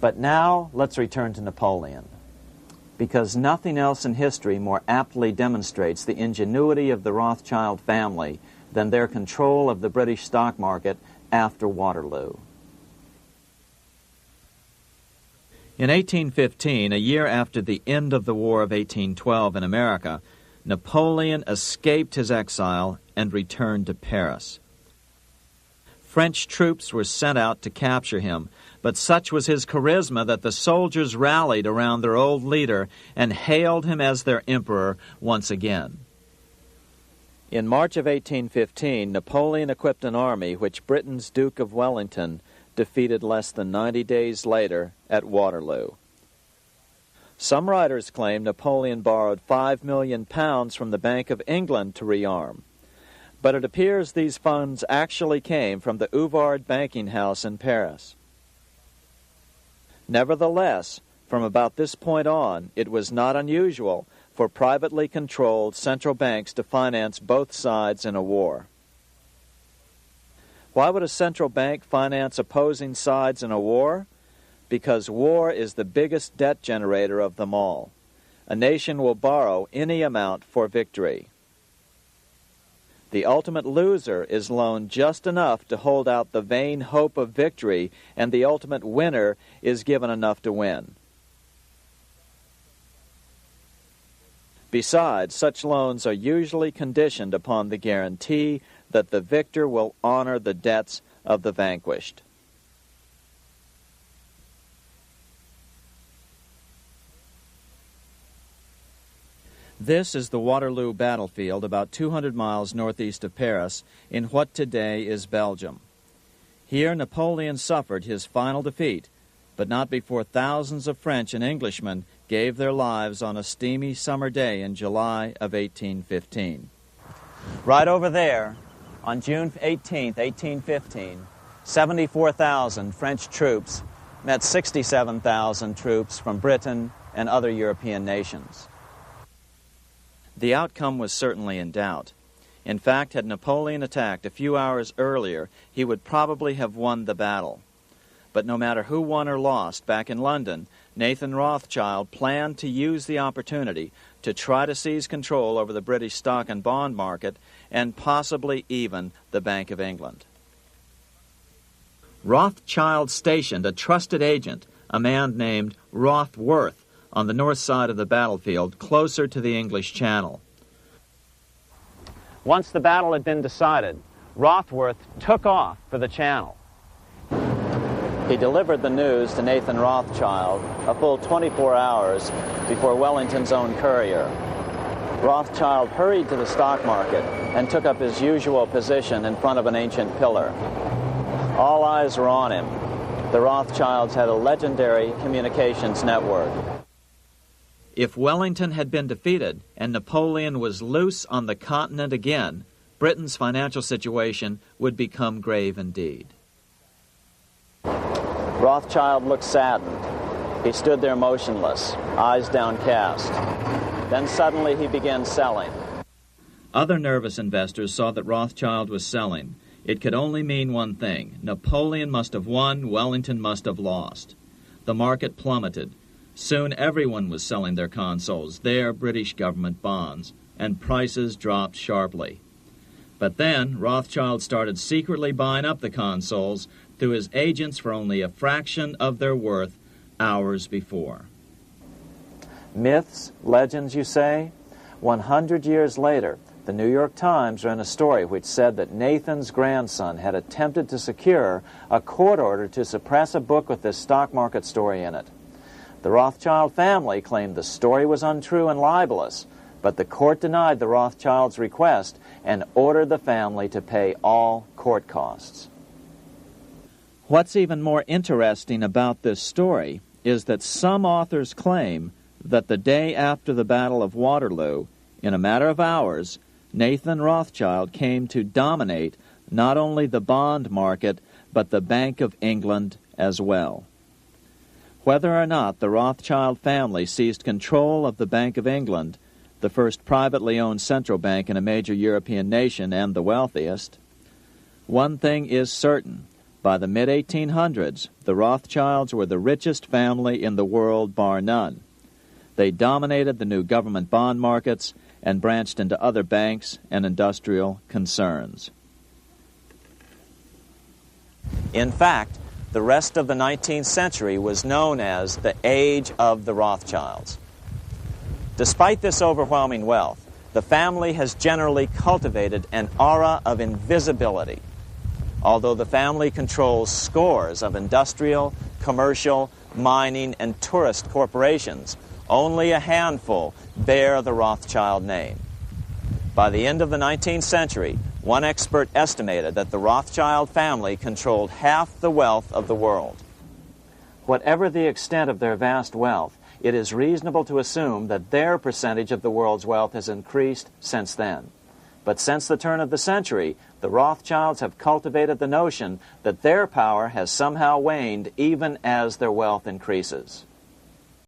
But now let's return to Napoleon, because nothing else in history more aptly demonstrates the ingenuity of the Rothschild family than their control of the British stock market after Waterloo. In 1815, a year after the end of the War of 1812 in America, Napoleon escaped his exile and returned to Paris. French troops were sent out to capture him, but such was his charisma that the soldiers rallied around their old leader and hailed him as their emperor once again. In March of 1815, Napoleon equipped an army which Britain's Duke of Wellington defeated less than 90 days later at Waterloo. Some writers claim Napoleon borrowed £5 million from the Bank of England to rearm, but it appears these funds actually came from the Ouvard banking house in Paris. Nevertheless, from about this point on, it was not unusual for privately controlled central banks to finance both sides in a war. Why would a central bank finance opposing sides in a war? Because war is the biggest debt generator of them all. A nation will borrow any amount for victory. The ultimate loser is loaned just enough to hold out the vain hope of victory, and the ultimate winner is given enough to win. Besides, such loans are usually conditioned upon the guarantee that the victor will honor the debts of the vanquished. This is the Waterloo battlefield about 200 miles northeast of Paris in what today is Belgium. Here Napoleon suffered his final defeat, but not before thousands of French and Englishmen gave their lives on a steamy summer day in July of 1815. Right over there, on June 18, 1815, 74,000 French troops met 67,000 troops from Britain and other European nations. The outcome was certainly in doubt. In fact, had Napoleon attacked a few hours earlier, he would probably have won the battle. But no matter who won or lost, back in London, Nathan Rothschild planned to use the opportunity to try to seize control over the British stock and bond market and possibly even the Bank of England. Rothschild stationed a trusted agent, a man named Rothworth, on the north side of the battlefield, closer to the English Channel. Once the battle had been decided, Rothworth took off for the Channel. He delivered the news to Nathan Rothschild a full 24 hours before Wellington's own courier. Rothschild hurried to the stock market and took up his usual position in front of an ancient pillar. All eyes were on him. The Rothschilds had a legendary communications network. If Wellington had been defeated and Napoleon was loose on the continent again, Britain's financial situation would become grave indeed. Rothschild looked saddened. He stood there motionless, eyes downcast. Then suddenly he began selling. Other nervous investors saw that Rothschild was selling. It could only mean one thing. Napoleon must have won, Wellington must have lost. The market plummeted. Soon everyone was selling their consols, their British government bonds, and prices dropped sharply. But then Rothschild started secretly buying up the consols through his agents for only a fraction of their worth hours before. Myths, legends, you say? 100 years later, the New York Times ran a story which said that Nathan's grandson had attempted to secure a court order to suppress a book with this stock market story in it. The Rothschild family claimed the story was untrue and libelous, but the court denied the Rothschilds' request and ordered the family to pay all court costs. What's even more interesting about this story is that some authors claim that the day after the Battle of Waterloo, in a matter of hours, Nathan Rothschild came to dominate not only the bond market, but the Bank of England as well. Whether or not the Rothschild family seized control of the Bank of England, the first privately owned central bank in a major European nation and the wealthiest, one thing is certain: By the mid-1800s, the Rothschilds were the richest family in the world, bar none. They dominated the new government bond markets and branched into other banks and industrial concerns. In fact, the rest of the 19th century was known as the Age of the Rothschilds. Despite this overwhelming wealth, the family has generally cultivated an aura of invisibility. Although the family controls scores of industrial, commercial, mining, and tourist corporations, only a handful bear the Rothschild name. By the end of the 19th century, one expert estimated that the Rothschild family controlled half the wealth of the world. Whatever the extent of their vast wealth, it is reasonable to assume that their percentage of the world's wealth has increased since then. But since the turn of the century, the Rothschilds have cultivated the notion that their power has somehow waned even as their wealth increases.